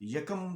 1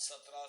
17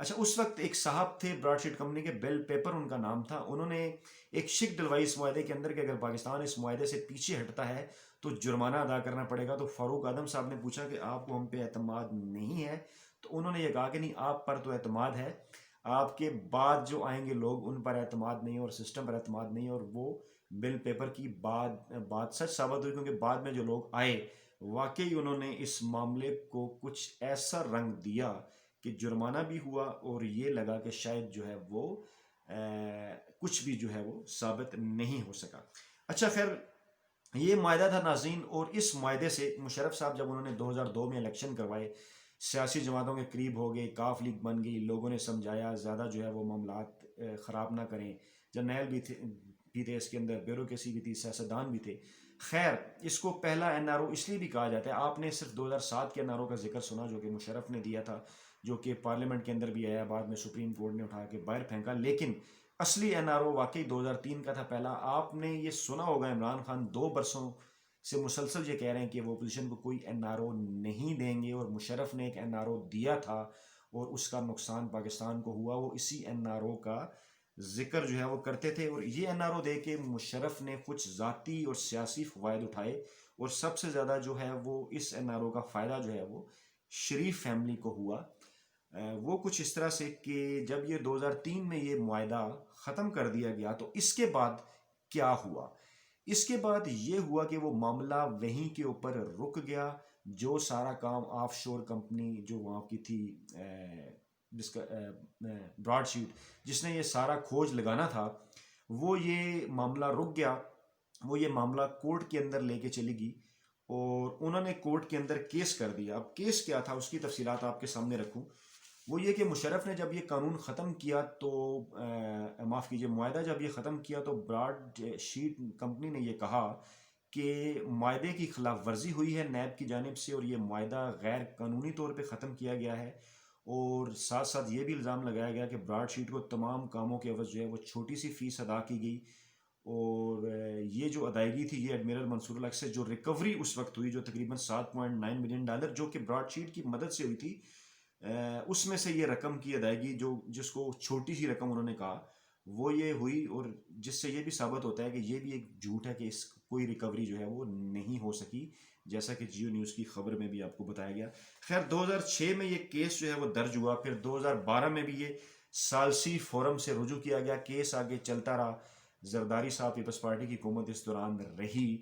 اچھا اس وقت ایک صاحب تھے براڈ شیٹ کمپنی کے، بیل پیپر ان کا نام تھا، انہوں نے ایک شک ڈلوائی اس معاہدے کے اندر کہ اگر پاکستان اس معاہدے سے پیچھے ہٹتا ہے تو جرمانہ ادا کرنا پڑے گا. تو فاروق اعظم صاحب نے پوچھا کہ آپ کو ہم پہ اعتماد نہیں ہے؟ تو انہوں نے یہ کہا کہ نہیں، آپ پر تو اعتماد ہے، آپ کے بعد جو آئیں گے لوگ ان پر اعتماد نہیں ہے اور سسٹم پر اعتماد نہیں ہے. اور وہ بل پیپر کی بات سچ ثابت ہوئی، کیونکہ بعد میں جو لوگ آئے واقعی انہوں نے اس معاملے کو کچھ ایسا رنگ دیا کہ جرمانہ بھی ہوا اور یہ لگا کہ شاید جو ہے وہ کچھ بھی جو ہے وہ ثابت نہیں ہو سکا. اچھا خیر، یہ معاہدہ تھا ناظرین، اور اس معاہدے سے مشرف صاحب جب انہوں نے 2002 میں الیکشن کروائے، سیاسی جماعتوں کے قریب ہو گئے، کاف لیگ بن گئی، لوگوں نے سمجھایا زیادہ جو ہے وہ معاملات خراب نہ کریں، جرنیل بھی تھے اس کے اندر، بیوروکریسی بھی تھی، سیاستدان بھی تھے. خیر، اس کو پہلا این آر او اس لیے بھی کہا جاتا ہے، آپ نے صرف 2007 کے این آر او کا ذکر سنا جو کہ مشرف نے دیا تھا، جو کہ پارلیمنٹ کے اندر بھی آیا، بعد میں سپریم کورٹ نے اٹھا کے باہر پھینکا، لیکن اصلی این آر او واقعی 2003 کا تھا پہلا. آپ نے یہ سنا ہوگا عمران خان 2 برسوں سے مسلسل یہ کہہ رہے ہیں کہ وہ اپوزیشن کو کوئی این آر او نہیں دیں گے، اور مشرف نے ایک این آر او دیا تھا اور اس کا نقصان پاکستان کو ہوا. وہ اسی این آر او کا ذکر جو ہے وہ کرتے تھے، اور یہ این آر او دے کے مشرف نے کچھ ذاتی اور سیاسی فوائد اٹھائے، اور سب سے زیادہ جو ہے وہ اس این آر او کا فائدہ جو ہے وہ شریف فیملی کو ہوا. وہ کچھ اس طرح سے کہ جب یہ 2003 میں یہ معاہدہ ختم کر دیا گیا تو اس کے بعد کیا ہوا؟ اس کے بعد یہ ہوا کہ وہ معاملہ وہیں کے اوپر رک گیا. جو سارا کام آف شور کمپنی جو وہاں کی تھی، جس کا براڈ شیٹ، جس نے یہ سارا کھوج لگانا تھا، وہ یہ معاملہ رک گیا. وہ یہ معاملہ کورٹ کے اندر لے کے چلی گئی اور انہوں نے کورٹ کے اندر کیس کر دیا. اب کیس کیا تھا اس کی تفصیلات آپ کے سامنے رکھوں. وہ یہ کہ مشرف نے جب یہ قانون ختم کیا تو معاف کیجیے، معاہدہ جب یہ ختم کیا تو براڈ شیٹ کمپنی نے یہ کہا کہ معاہدے کی خلاف ورزی ہوئی ہے نیب کی جانب سے، اور یہ معاہدہ غیر قانونی طور پہ ختم کیا گیا ہے. اور ساتھ ساتھ یہ بھی الزام لگایا گیا کہ براڈ شیٹ کو تمام کاموں کے عوض جو ہے وہ چھوٹی سی فیس ادا کی گئی، اور یہ جو ادائیگی تھی یہ ایڈمیرل منصور الحق سے جو ریکوری اس وقت ہوئی، جو تقریباً $7.9 ملین جو کہ براڈ شیٹ کی مدد سے ہوئی تھی، اس میں سے یہ رقم کی ادائیگی جس کو چھوٹی سی رقم انہوں نے کہا وہ یہ ہوئی، اور جس سے یہ بھی ثابت ہوتا ہے کہ یہ بھی ایک جھوٹ ہے کہ اس کوئی ریکوری جو ہے وہ نہیں ہو سکی، جیسا کہ جیو نیوز کی خبر میں بھی آپ کو بتایا گیا. خیر 2006 میں یہ کیس جو ہے وہ درج ہوا، پھر 2012 میں بھی یہ سالسی فورم سے رجوع کیا گیا، کیس آگے چلتا رہا. زرداری صاحب پیپلز پارٹی کی حکومت اس دوران رہی،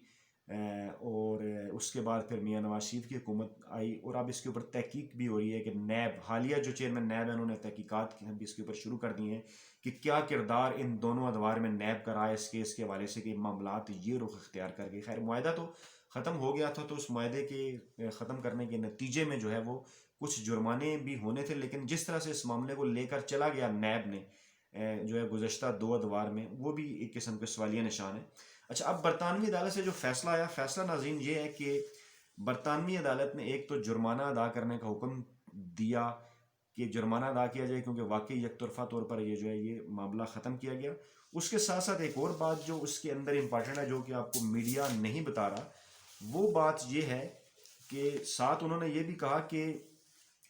اور اس کے بعد پھر میاں نواز شریف کی حکومت آئی، اور اب اس کے اوپر تحقیق بھی ہو رہی ہے کہ نیب حالیہ جو چیئرمین نیب ہے انہوں نے تحقیقات بھی اس کے اوپر شروع کر دی ہیں کہ کیا کردار ان دونوں ادوار میں نیب کا رہا ہے اس کیس کے حوالے سے کہ معاملات یہ رخ اختیار کر گئے. خیر معاہدہ تو ختم ہو گیا تھا، تو اس معاہدے کے ختم کرنے کے نتیجے میں جو ہے وہ کچھ جرمانے بھی ہونے تھے، لیکن جس طرح سے اس معاملے کو لے کر چلا گیا نیب نے جو ہے گزشتہ 2 ادوار میں، وہ بھی ایک قسم کے سوالیہ نشان ہے. اچھا اب برطانوی عدالت سے جو فیصلہ آیا، فیصلہ ناظرین یہ ہے کہ برطانوی عدالت نے ایک تو جرمانہ ادا کرنے کا حکم دیا کہ جرمانہ ادا کیا جائے، کیونکہ واقعی یک طرفہ طور پر یہ جو ہے یہ معاملہ ختم کیا گیا. اس کے ساتھ ساتھ ایک اور بات جو اس کے اندر امپارٹنٹ ہے، جو کہ آپ کو میڈیا نہیں بتا رہا، وہ بات یہ ہے کہ ساتھ انہوں نے یہ بھی کہا کہ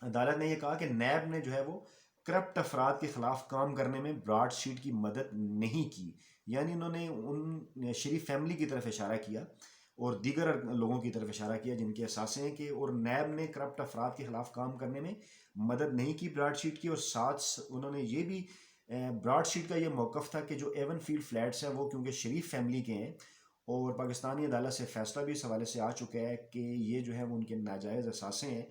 عدالت نے یہ کہا کہ نیب نے جو ہے وہ کرپٹ افراد کے خلاف کام کرنے میں براڈ شیٹ کی مدد نہیں کی. یعنی انہوں نے ان شریف فیملی کی طرف اشارہ کیا اور دیگر لوگوں کی طرف اشارہ کیا جن کے اثاثے ہیں کہ، اور نیب نے کرپٹ افراد کے خلاف کام کرنے میں مدد نہیں کی براڈ شیٹ کی. اور ساتھ انہوں نے یہ بھی براڈ شیٹ کا یہ موقف تھا کہ جو ایون فیلڈ فلیٹس ہیں وہ کیونکہ شریف فیملی کے ہیں، اور پاکستانی عدالت سے فیصلہ بھی اس حوالے سے آ چکا ہے کہ یہ جو ہے وہ ان کے ناجائز اثاثے ہیں،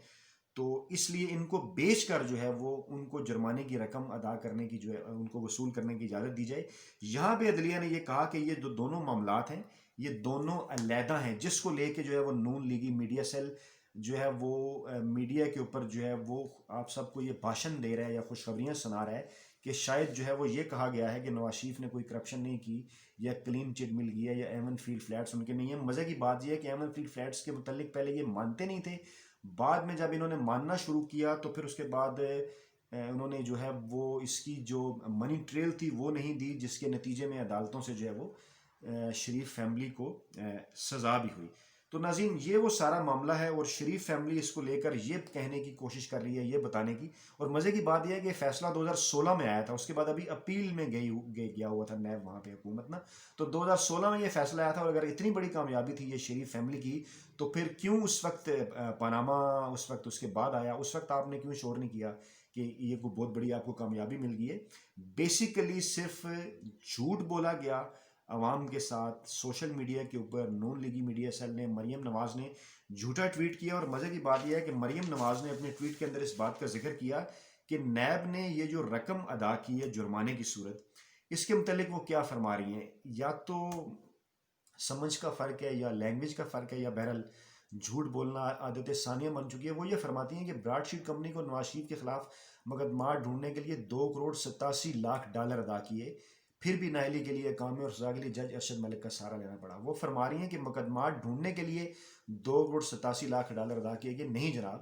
تو اس لیے ان کو بیچ کر جو ہے وہ ان کو جرمانے کی رقم ادا کرنے کی جو ہے ان کو وصول کرنے کی اجازت دی جائے. یہاں پہ عدلیہ نے یہ کہا کہ یہ جو دونوں معاملات ہیں یہ دونوں علیحدہ ہیں، جس کو لے کے جو ہے وہ نون لیگی میڈیا سیل جو ہے وہ میڈیا کے اوپر جو ہے وہ آپ سب کو یہ بھاشن دے رہا ہے یا خوشخبریاں سنا رہا ہے کہ شاید جو ہے وہ یہ کہا گیا ہے کہ نواز شریف نے کوئی کرپشن نہیں کی یا کلین چٹ مل گیا یا ایمن فیلڈ فلیٹس ان کے نہیں ہیں. مزے کی بات یہ ہے کہ ایمن فیلڈ فلیٹس کے متعلق پہلے یہ مانتے نہیں تھے، بعد میں جب انہوں نے ماننا شروع کیا تو پھر اس کے بعد انہوں نے جو ہے وہ اس کی جو منی ٹریل تھی وہ نہیں دی، جس کے نتیجے میں عدالتوں سے جو ہے وہ شریف فیملی کو سزا بھی ہوئی. تو ناظرین یہ وہ سارا معاملہ ہے، اور شریف فیملی اس کو لے کر یہ کہنے کی کوشش کر رہی ہے، یہ بتانے کی، اور مزے کی بات یہ ہے کہ فیصلہ 2016 میں آیا تھا، اس کے بعد ابھی اپیل میں گیا ہوا تھا نیب وہاں پہ حکومت نا، تو 2016 میں یہ فیصلہ آیا تھا، اور اگر اتنی بڑی کامیابی تھی یہ شریف فیملی کی، تو پھر کیوں اس وقت پاناما اس وقت اس کے بعد آیا، اس وقت آپ نے کیوں شور نہیں کیا کہ یہ کوئی بہت بڑی آپ کو کامیابی مل گئی ہے؟ بیسیکلی صرف جھوٹ بولا گیا عوام کے ساتھ سوشل میڈیا کے اوپر، نون لیگی میڈیا سیل نے، مریم نواز نے جھوٹا ٹویٹ کیا، اور مزے کی بات یہ ہے کہ مریم نواز نے اپنے ٹویٹ کے اندر اس بات کا ذکر کیا کہ نیب نے یہ جو رقم ادا کی ہے جرمانے کی صورت، اس کے متعلق وہ کیا فرما رہی ہیں، یا تو سمجھ کا فرق ہے یا لینگویج کا فرق ہے، یا بہرحال جھوٹ بولنا عادت ثانیہ بن چکی ہے۔ وہ یہ فرماتی ہیں کہ براڈ شیٹ کمپنی کو نواز شریف کے خلاف مقدمات ڈھونڈنے کے لیے 2 کروڑ 87 لاکھ ڈالر ادا کیے، پھر بھی نااہلی کے لیے کام میں اور سزا کے لیے جج ارشد ملک کا سہارا لینا پڑا۔ وہ فرما رہی ہیں کہ مقدمات ڈھونڈنے کے لیے 2 کروڑ 87 لاکھ ڈالر ادا کیے گئے، نہیں جناب،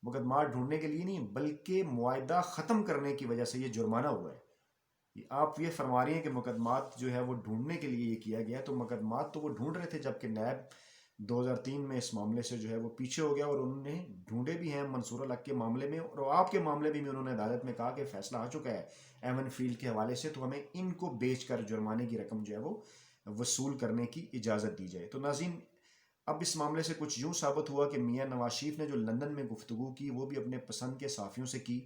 مقدمات ڈھونڈنے کے لیے نہیں، بلکہ معاہدہ ختم کرنے کی وجہ سے یہ جرمانہ ہوا ہے۔ آپ یہ فرما رہی ہیں کہ مقدمات جو ہے وہ ڈھونڈنے کے لیے یہ کیا گیا، تو مقدمات تو وہ ڈھونڈ رہے تھے، جبکہ نیب 2003 میں اس معاملے سے جو ہے وہ پیچھے ہو گیا، اور انہوں نے ڈھونڈے بھی ہیں منصور الحق کے معاملے میں، اور آپ کے معاملے میں بھی انہوں نے عدالت میں کہا کہ فیصلہ آ چکا ہے ایون فیلڈ کے حوالے سے، تو ہمیں ان کو بیچ کر جرمانے کی رقم جو ہے وہ وصول کرنے کی اجازت دی جائے۔ تو ناظرین، اب اس معاملے سے کچھ یوں ثابت ہوا کہ میاں نواز شریف نے جو لندن میں گفتگو کی وہ بھی اپنے پسند کے صحافیوں سے کی،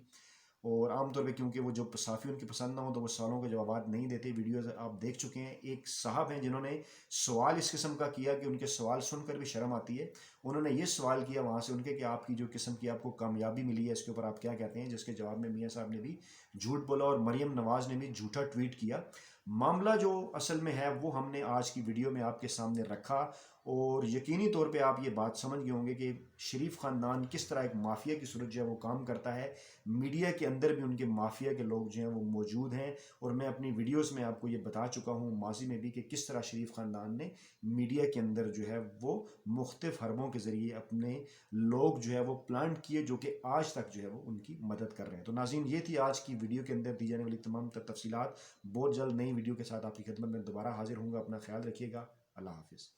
اور عام طور پہ کیونکہ وہ جو صحافی ان کی پسند نہ ہو تو وہ سوالوں کے جوابات نہیں دیتے۔ ویڈیوز آپ دیکھ چکے ہیں، ایک صاحب ہیں جنہوں نے سوال اس قسم کا کیا کہ ان کے سوال سن کر بھی شرم آتی ہے۔ انہوں نے یہ سوال کیا وہاں سے ان کے کہ آپ کی جو قسم کی آپ کو کامیابی ملی ہے اس کے اوپر آپ کیا کہتے ہیں، جس کے جواب میں میاں صاحب نے بھی جھوٹ بولا، اور مریم نواز نے بھی جھوٹا ٹویٹ کیا۔ معاملہ جو اصل میں ہے وہ ہم نے آج کی ویڈیو میں آپ کے سامنے رکھا، اور یقینی طور پہ آپ یہ بات سمجھ گئے ہوں گے کہ شریف خاندان کس طرح ایک مافیا کی صورت جو ہے وہ کام کرتا ہے۔ میڈیا کے اندر بھی ان کے مافیا کے لوگ جو ہیں وہ موجود ہیں، اور میں اپنی ویڈیوز میں آپ کو یہ بتا چکا ہوں ماضی میں بھی کہ کس طرح شریف خاندان نے میڈیا کے اندر جو ہے وہ مختلف حربوں کے ذریعے اپنے لوگ جو ہے وہ پلانٹ کیے، جو کہ آج تک جو ہے وہ ان کی مدد کر رہے ہیں۔ تو ناظرین، یہ تھی آج کی ویڈیو کے اندر دی جانے والی تمام تفصیلات۔ بہت جلد نئی ویڈیو کے ساتھ آپ کی خدمت میں دوبارہ حاضر ہوں گا۔ اپنا خیال رکھیے گا۔ اللہ حافظ۔